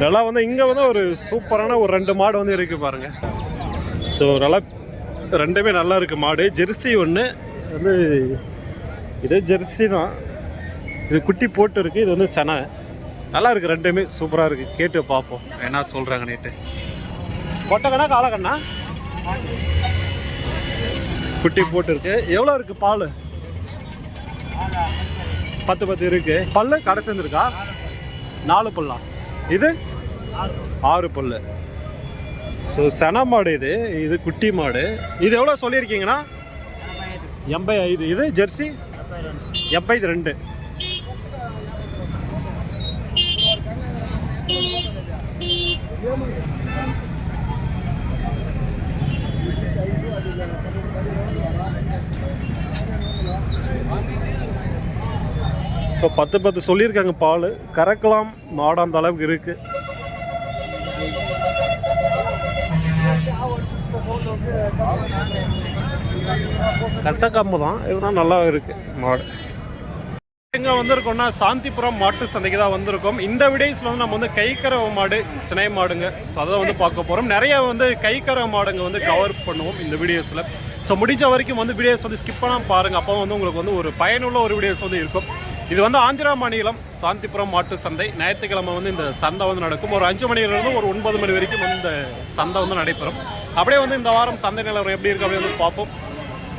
நல்லா வந்து இங்கே வந்து ஒரு சூப்பரான ஒரு 2 மாடு வந்து இருக்குது பாருங்கள். ஸோ நல்லா ரெண்டுமே நல்லா இருக்குது மாடு. ஜெர்சி ஒன்று வந்து இது ஜெர்சி தான், இது குட்டி போட்டு இருக்குது. இது வந்து செனை நல்லா இருக்குது, ரெண்டுமே சூப்பராக இருக்குது. கேட்டு பார்ப்போம் என்ன சொல்கிறாங்க. நேற்று கொட்டைக்கண்ணா காலக்கண்ணா குட்டி போட்டு இருக்கு. எவ்வளோ இருக்குது பால்? 10 இருக்குது. பல்லு கடை சேர்ந்துருக்கா? 4 பல்லா? இது 6 பல்லு. ஸோ சென மாடு இது. இது குட்டி மாடு. இது எவ்வளோ சொல்லியிருக்கீங்கண்ணா? 85. இது ஜெர்சி 72. ஸோ 10 சொல்லியிருக்காங்க. பால் கறக்கலாம் மாடு அந்த அளவுக்கு இருக்கு. கட்ட கம்பு தான், இதுதான் நல்லா இருக்கு மாடு. எங்கே வந்திருக்கோம்னா சாந்திபுரம் மாட்டு சந்தைக்கு தான் வந்திருக்கோம். இந்த வீடியோஸில் வந்து நம்ம வந்து கைக்கறவை மாடு, சினை மாடுங்க, ஸோ அதை வந்து பார்க்க போகிறோம். நிறைய வந்து கைக்கறவை மாடுங்க வந்து கவர் பண்ணுவோம் இந்த வீடியோஸில். ஸோ முடிஞ்ச வரைக்கும் வந்து வீடியோஸ் வந்து ஸ்கிப் பண்ணாமல் பாருங்கள். அப்போ வந்து உங்களுக்கு வந்து ஒரு பயனுள்ள ஒரு வீடியோஸ் வந்து இருக்கும். இது வந்து ஆந்திரா மாநிலம் சாந்திபுரம் மாட்டு சந்தை. ஞாயிற்றுக்கிழமை வந்து இந்த சந்தை வந்து நடக்கும். ஒரு 5 மணிலேருந்து ஒரு 9 மணி வரைக்கும் வந்து இந்த சந்தை வந்து நடைபெறும். அப்படியே வந்து இந்த வாரம் சந்தை நிலவரம் எப்படி இருக்குது அப்படியே வந்து பார்ப்போம்.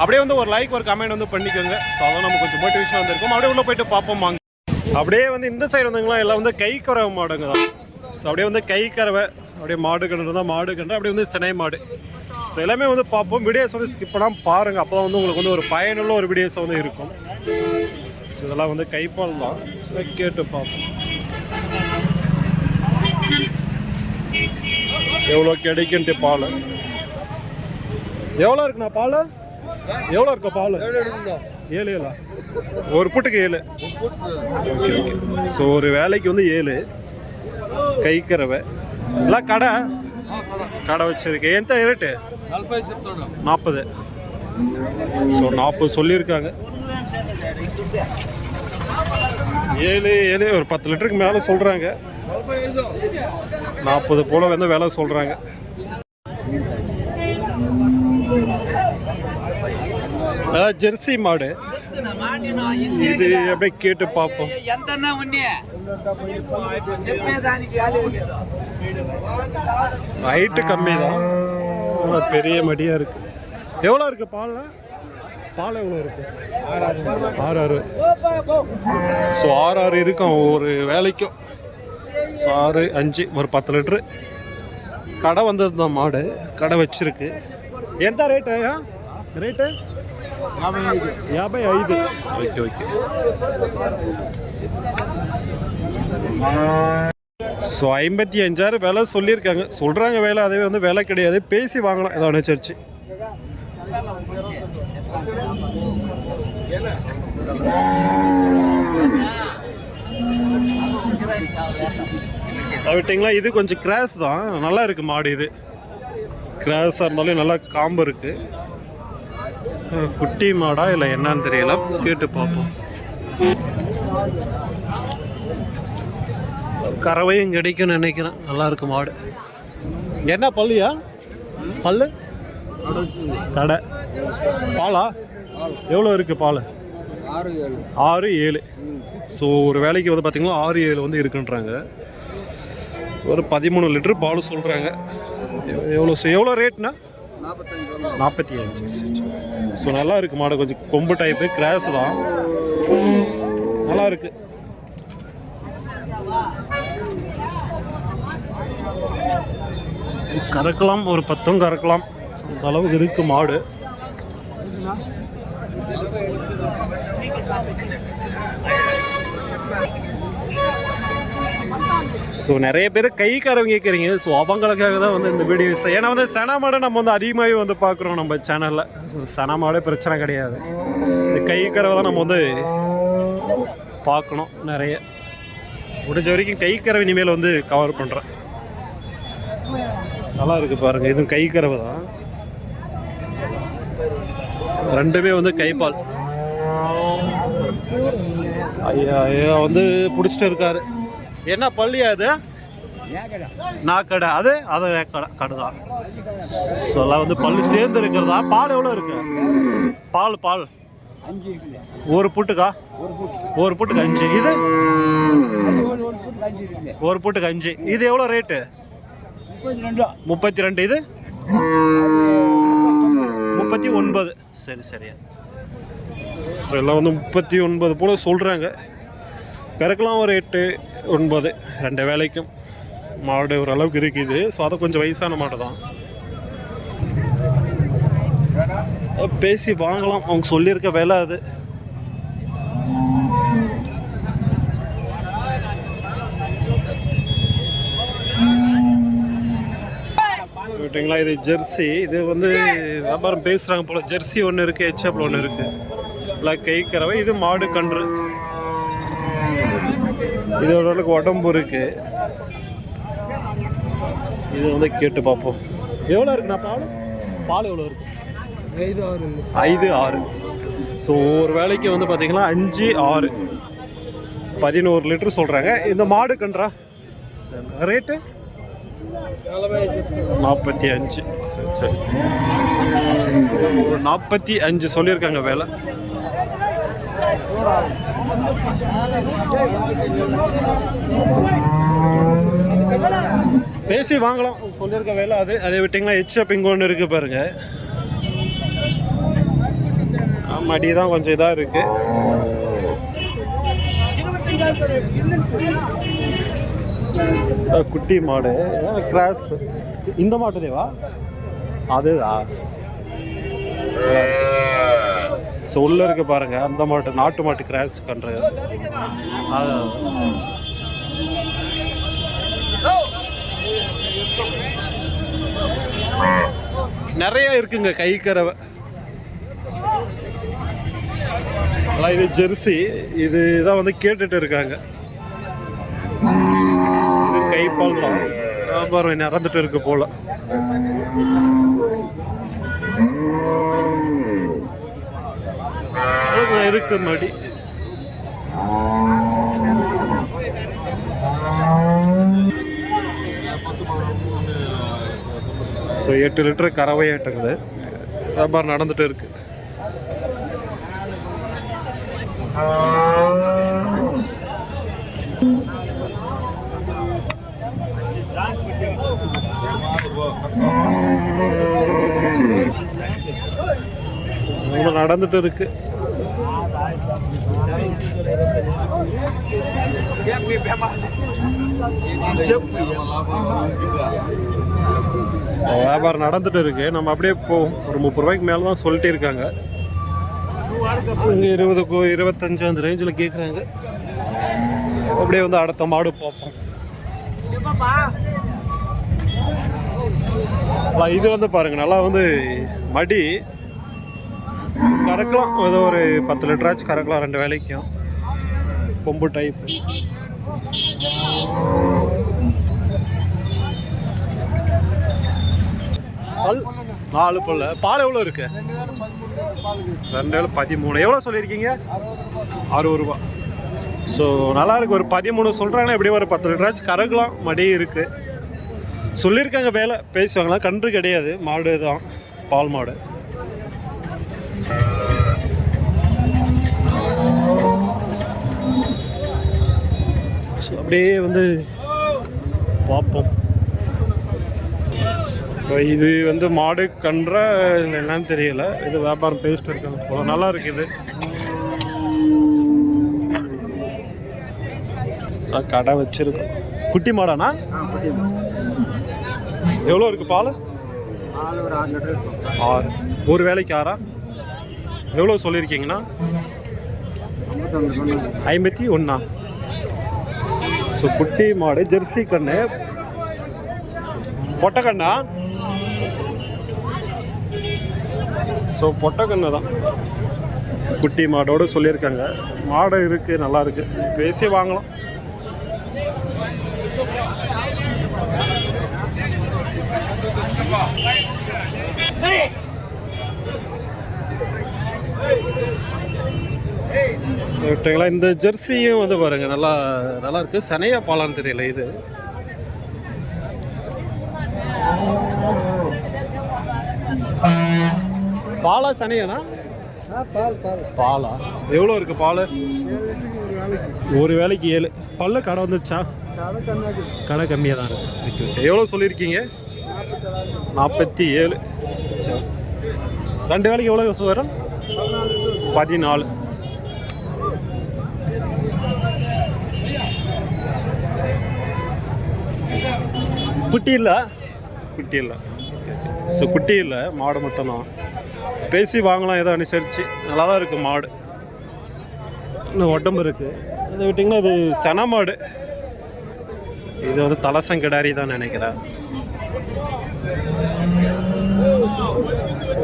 அப்படியே வந்து ஒரு லைக் ஒரு கமெண்ட் வந்து பண்ணிக்கோங்க. ஸோ அதான் நம்ம கொஞ்சம் மோட்டிவேஷன் வந்துருக்கும். அப்படியே உள்ளே போயிட்டு பார்ப்போம் வாங்க. அப்படியே வந்து இந்த சைடு வந்தீங்களா எல்லாம் வந்து கைக்கறவை மாடுங்க தான். ஸோ அப்படியே வந்து கைக்கறவை, அப்படியே மாடு கன்று தான், மாடு கன்று, அப்படியே வந்து சினை மாடு. ஸோ எல்லாமே வந்து பார்ப்போம். வீடியோஸ் வந்து ஸ்கிப் பண்ணாமல் பாருங்கள். அப்போ தான் வந்து உங்களுக்கு வந்து ஒரு பயனுள்ள ஒரு வீடியோஸ் வந்து இருக்கும். ஸோ இதெல்லாம் வந்து கைப்பால் தான், கேட்டு பார்ப்போம் எவ்வளோ கிடைக்குன்ட்டு. பால் எவ்வளோ இருக்குண்ணா? பால் எவ்வளோ இருக்கா? பால் 7 ஒரு புட்டுக்கு 7. Okay okay. ஸோ ஒரு வேலைக்கு வந்து 7. கைக்கறவை எல்லாம் கடை வச்சிருக்கு. எந்த ரேட்டு? 40. ஸோ 40 சொல்லியிருக்காங்க. 7 ஒரு 10 லிட்டருக்கு மேலே சொல்கிறாங்க. 40 போல் வந்து வேலை சொல்கிறாங்க. ஜெர்சி மாடு இது அப்படியே கேட்டு பார்ப்போம். ஹைட்டு கம்மி தான், பெரிய மடியாக இருக்கு. எவ்வளோ இருக்கு பால்? பால் எவ்வளோ இருக்கு? 6. ஸோ 6 இருக்கும் ஒரு வேலைக்கும். ஸோ 6, 5 ஒரு 10 லிட்ரு. கடை வந்தது தான், மாடு கடை வச்சிருக்கு. எந்த rate? Rate 55. Okay okay. So 55,000 விலை சொல்லியிருக்காங்க. சொல்கிறாங்க வேலை, அதுவே வந்து விலை கிடையாது, பேசி வாங்கலாம் ஏதோ அனுசரிச்சு. விட்டிங்களா? இது கொஞ்சம் கிராஸ் தான், நல்லா இருக்குது மாடு. இது கிராஸாக இருந்தாலும் நல்லா காம்பு இருக்குது. குட்டி மாடா இல்லை என்னன்னு தெரியல, கேட்டு பார்ப்போம். கறவையும் கிடைக்கும்னு நினைக்கிறேன். நல்லா இருக்கு மாடு. என்ன பல்லியா? பல்லு கடை. பாலா எவ்வளோ இருக்குது? பால் 6, 7. ஸோ ஒரு வேலைக்கு வந்து பார்த்திங்கன்னா 6, 7 வந்து இருக்குன்றாங்க. ஒரு 13 லிட்டரு பால் சொல்கிறாங்க. எவ்வளோ ரேட்னா? 45. ஸோ நல்லா இருக்குது மாடு. கொஞ்சம் கொம்பு டைப்பு, கிராஸ் தான், நல்லா இருக்குது. கறக்கலாம், ஒரு 10 கறக்கலாம், அந்த அளவுக்கு இருக்குது மாடு. ஸோ நிறைய பேர் கைக்காரவங்க கேட்குறீங்க. ஸோ அவங்களுக்காக தான் வந்து இந்த வீடியோஸ். ஏன்னா வந்து சென மாடை நம்ம வந்து அதிகமாகவே வந்து பார்க்குறோம் நம்ம சேனலில். சென மாடே பிரச்சனை கிடையாது, இந்த கைக்கறவை தான் நம்ம வந்து பார்க்கணும். நிறைய முடிஞ்ச வரைக்கும் கைக்கறவை இனிமேல் வந்து கவர் பண்ணுறேன். நல்லா இருக்குது பாருங்கள். இதுவும் கைக்கறவை தான், ரெண்டுமே வந்து கைப்பால். ஐயா ஐயா வந்து பிடிச்சிட்டு இருக்காரு. என்ன பள்ளியா இது? நாக்கடை அது கடை தான். ஸோ எல்லாம் வந்து பல்லு சேர்ந்து இருக்கிறதா. பால் எவ்வளோ இருக்கு? பால் ஒரு புட்டுக்கா? ஒரு புட்டுக்கு 5. இது ஒரு புட்டுக்கு 5. இது எவ்வளோ ரேட்டு? 32. இது 39. சரியா. எல்லாம் வந்து 39 போல் சொல்கிறாங்க. கறக்கலாம் ஒரு 8, 9 2 வேலைக்கும் மாடு ஓரளவுக்கு இருக்குது. ஸோ அதை கொஞ்சம் வயசான மாடு தான். பேசி வாங்கலாம். அவங்க சொல்லியிருக்க விலை அது. விட்டிங்களா? இது ஜெர்சி. இது வந்து வியாபாரம் பேசுகிறாங்க போல். ஜெர்சி ஒன்று இருக்குது, ஹெச்எஃப்ல ஒன்று இருக்குது. இல்லை கை கறவை. இது மாடு கன்று. இது ஓரளவுக்கு உடம்பு இருக்குது. இது வந்து கேட்டு பார்ப்போம் எவ்வளோ இருக்குண்ணா. பால் எவ்வளோ இருக்குது? 5, 6. ஸோ ஒரு வேலைக்கு வந்து பார்த்தீங்கன்னா 5, 6 11 லிட்டர் சொல்கிறாங்க. இந்த மாடு கன்றா ரேட்டு 45. சரி 45 சொல்லியிருக்காங்க வேலை. பேசி வாங்கலாம் சொல்லியிருக்க வேலை அது. அதை விட்டிங்கன்னா ஹெச்எஃப் இங்கே ஒன்று இருக்குது பாருங்க. மடி தான் கொஞ்சம் இதாக இருக்குது. குட்டி மாடு கிராஸ். இந்த மாட்டு தேவா அதுதான். ஸோ உள்ளே இருக்க பாருங்க அந்த மாட்டு, நாட்டு மாட்டு கிராஸ் பண்ணுறது. நிறைய இருக்குங்க கை கறவை. இது ஜெர்சி. இதுதான் வந்து கேட்டுட்டு இருக்காங்க. இது கைப்பால் தான். வியாபாரம் நடந்துட்டு இருக்கு போல. இருக்கு மடி. ஸோ 8 லிட்டர் கறவையாட்டுக்குது. வியாபாரம் நடந்துட்டு இருக்கு. நடந்துட்டு இருக்கு. வியாபாரம் நடந்துட்டு இருக்கு. நம்ம அப்படியே போவோம். ஒரு 30 ரூபாய்க்கு மேலே தான் சொல்லிட்டு இருக்காங்க. 20, 25 அந்த ரேஞ்சில் கேட்குறாங்க. அப்படியே வந்து அடுத்த மாடு பார்ப்போம். இது வந்து பாருங்க நல்லா வந்து மடி கறக்கலாம். ஏதோ ஒரு 10 லிட்டராச்சும் கறக்கலாம் 2 வேலைக்கும். கொம்பு டைப். பல் 4 பல்ல. பால் எவ்வளோ இருக்கு? 2 13. எவ்வளோ சொல்லியிருக்கீங்க? 60 ரூபா. ஸோ நல்லா இருக்கு. ஒரு 13 சொல்கிறாங்கன்னா எப்படியும் ஒரு 10 லிட்டராச்சும் கறக்கலாம். மடி இருக்கு சொல்லியிருக்காங்க. வேலை பேசுவாங்களா? கன்று கிடையாது, மாடு தான், பால் மாடு. ஸோ அப்படியே வந்து பார்ப்போம். இது வந்து மாடு கன்ற என்னன்னு தெரியல. இது வியாபாரம் பேசிட்டு இருக்காங்க போல. நல்லா இருக்குது. கடை வச்சிருக்கோம். குட்டி மாடாண்ணா? எவ்வளோ இருக்கு பால்? 6. ஒரு வேலைக்கு 6. எவ்வளோ சொல்லியிருக்கீங்கண்ணா? 51. ஸோ குட்டி மாடு ஜெர்சி கண்ணு. பொட்டக்கண்ணா? ஸோ பொட்டக்கண்ணு தான். குட்டி மாடோடு சொல்லியிருக்காங்க. மாடு இருக்குது, நல்லா இருக்குது. பேசி வாங்கலாம். விட்டுங்களா? இந்த ஜெர்சியும் வந்து பாருங்க நல்லா நல்லா இருக்குது. சனையா பாலான்னு தெரியல. இது பாலா சனையாண்ணா? பாலா எவ்வளோ இருக்கு பால்? ஒரு வேலைக்கு 7. பல்ல கடை வந்துடுச்சா? கடை கம்மியாக தான் இருக்கு. எவ்வளோ சொல்லியிருக்கீங்க? 47. ரெண்டு வேலைக்கு எவ்வளோ வரும்? 14. குட்டி இல்லை? குட்டி இல்லை. ஸோ குட்டி இல்லை, மாடு மட்டும்தான். பேசி வாங்கலாம், ஏதோ அனுசரித்து. நல்லா தான் இருக்குது மாடு. இன்னும் உடம்பு இருக்குது. இதை விட்டிங்கன்னா இது சென மாடு. இது வந்து தலசங்கடாரி தான் நினைக்கிறேன்.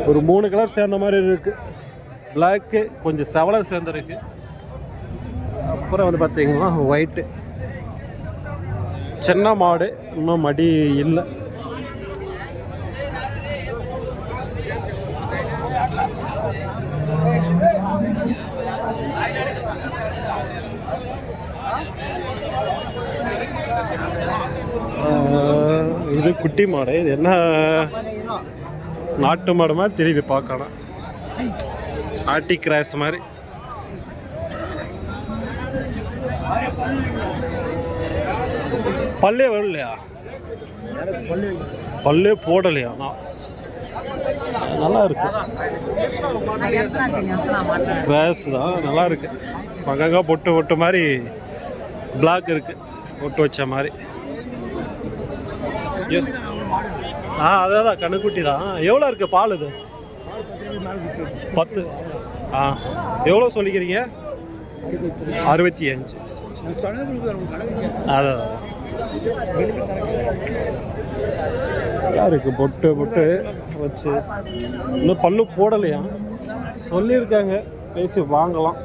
ஒரு 3 கலர் சேர்ந்த மாதிரி இருக்குது. பிளாக்கு, கொஞ்சம் செவலை சேர்ந்துருக்கு. அப்புறம் வந்து பார்த்தீங்கன்னா ஒயிட்டு. சின்ன மாடு, இன்னும் மடி இல்லை. இது குட்டி மாடு. இது என்ன நாட்டு மாடு மாதிரி தெரியுது பார்க்கணும். ஆட்டி கிராஸ் மாதிரி. பல்லே வரலையா? பல்லே போடலையா? நல்லா இருக்கு. கிராஸ் தான் நல்லா இருக்கு. அங்கங்க பொட்டு பொட்டு மாதிரி பிளாக் இருக்கு, பொட்டு வச்ச மாதிரி. அதான் கண்ணுக்குட்டி தான். எவ்வளோ இருக்கு பால்? இது 10. எவ்வளோ சொல்லிக்கிறீங்க? 65. அதான் இருக்கு, பொட்டு பொட்டு வச்சு. இன்னும் பல்லு போடலையா? சொல்லியிருக்காங்க, பேசி வாங்கலாம்.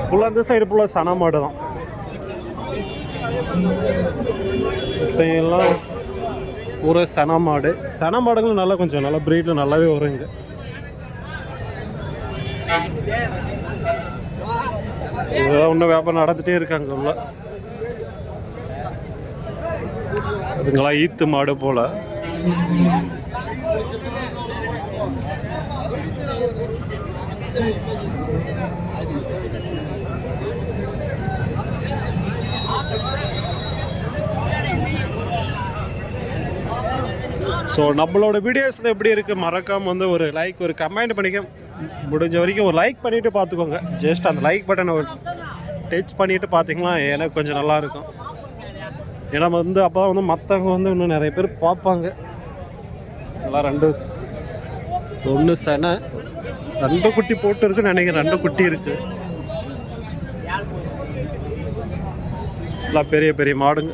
ஃபுல்லாக இந்த சைடு ஃபுல்லாக சன மாடு தான். எல்லாம் ஒரு சன மாடு. சன மாடுகளும் நல்லா கொஞ்சம் நல்லா ப்ரீடில் நல்லாவே வருங்க. இதெல்லாம் இன்னும் வியாபாரம் நடந்துகிட்டே இருக்காங்க உள்ள. அதுங்களா ஈத்து மாடு போல. ஸோ நம்மளோட வீடியோஸில் எப்படி இருக்குது மறக்காமல் வந்து ஒரு லைக், ஒரு கமெண்ட் பண்ணிக்க. முடிஞ்ச வரைக்கும் ஒரு லைக் பண்ணிவிட்டு பார்த்துக்கோங்க. ஜஸ்ட் அந்த லைக் பட்டனை ஒரு டச் பண்ணிவிட்டு பார்த்தீங்கன்னா எனக்கு கொஞ்சம் நல்லாயிருக்கும். ஏன்னா வந்து அப்போ தான் வந்து மற்றவங்க வந்து இன்னும் நிறைய பேர் பார்ப்பாங்க. எல்லாம் 1 சனை 2 குட்டி போட்டு இருக்குன்னு நினைக்கிறேன். 2 குட்டி இருக்குது. எல்லாம் பெரிய பெரிய மாடுங்க.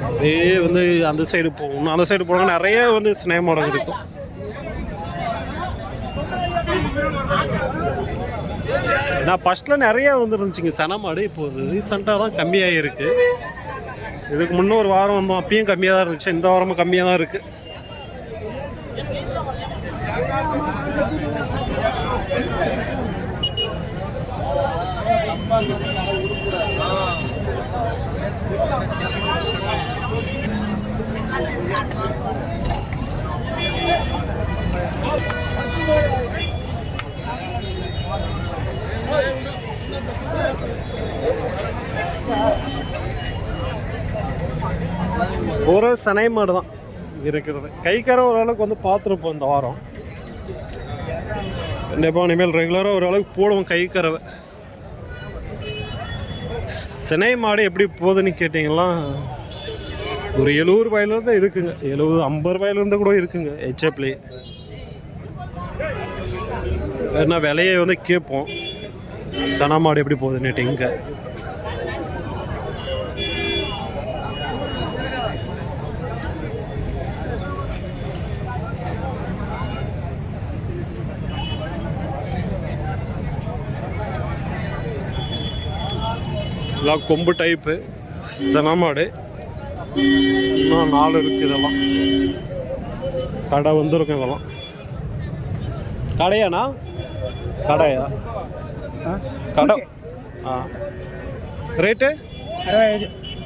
அப்படியே வந்து அந்த சைடு போகணும். அந்த சைடு போனால் நிறைய வந்து ஸ்னே மாடம் இருக்கும். ஏன்னா ஃபஸ்ட்டில் நிறையா வந்துருந்துச்சிங்க சன மாடு. இப்போது ரீசெண்டாக தான் கம்மியாக இருக்குது. இதுக்கு முன்னே ஒரு வாரம் வந்தோம், அப்பயும் கம்மியாக தான் இருந்துச்சு. இந்த வாரமும் கம்மியாக தான் இருக்குது. ஒரு சனை மாடு தான் இருக்கிறது. கைக்கார ஓரளவுக்கு வந்து பார்த்துருப்போம் இந்த வாரம். கண்டிப்பாக இனிமேல் ரெகுலராக ஓரளவுக்கு போடுவோம் கைக்கறவை. சினை மாடு எப்படி போகுதுன்னு கேட்டிங்கன்னா ஒரு 70 ரூபாயிலேருந்து இருக்குங்க. 70-50 ரூபாயிலேருந்து கூட இருக்குங்க ஹெச்எப்லேயே. ஏன்னா விலையை வந்து கேட்போம், சன மாடு எப்படி போகுதுன்னுட்டு. இங்கே எல்லாம் கொம்பு டைப்பு சன மாடு. இன்னும் 4 இருக்குது. இதெல்லாம் கடை வந்துருக்கும். இதெல்லாம் கடையாண்ணா? கடையா? கடை ரேட்டு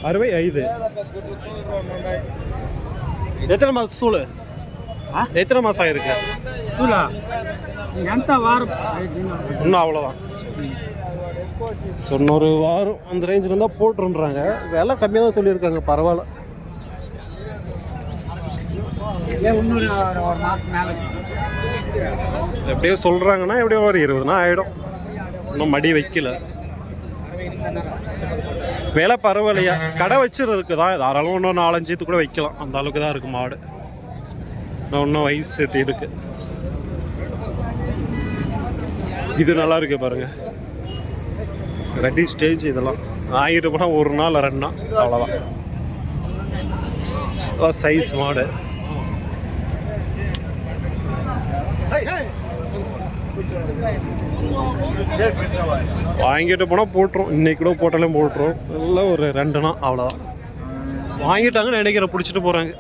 65. எத்தனை மாதம் சூழ்? எத்தனை மாதம் ஆகிருக்கு? இன்னும் அவ்வளோதான். ஸோ இன்னொரு வாரம் அந்த ரேஞ்சில் இருந்தால் போட்டுருன்றாங்க. விலை கம்மியாக தான் சொல்லியிருக்காங்க, பரவாயில்ல. எப்படியோ சொல்கிறாங்கன்னா எப்படியோ ஒரு 20 நாள் ஆகிடும். இன்னும் மடி வைக்கல. விலை பரவாயில்லையா? கடை வச்சுறதுக்கு தான் தாராளம் இன்னும் 4-5 கூட வைக்கலாம். அந்த அளவுக்கு தான் இருக்குது மாடு. இன்னும் வயசு சேர்த்து இருக்கு. இது நல்லா இருக்கு பாருங்க, ரெடி ஸ்டேஜ். இதெல்லாம் ஆகிட்டு போனால் 1 நாள் 2 நாள் அவ்வளோதான். சைஸ் மாடு. வாங்கிட்டு போனால் போட்டுரும். இன்னைக்கு கூட போட்டாலே போட்டுரும். இல்லை ஒரு 2 நாள் அவ்வளோதான். வாங்கிட்டாங்கன்னு நினைக்கிறேன், பிடிச்சிட்டு போகிறாங்க.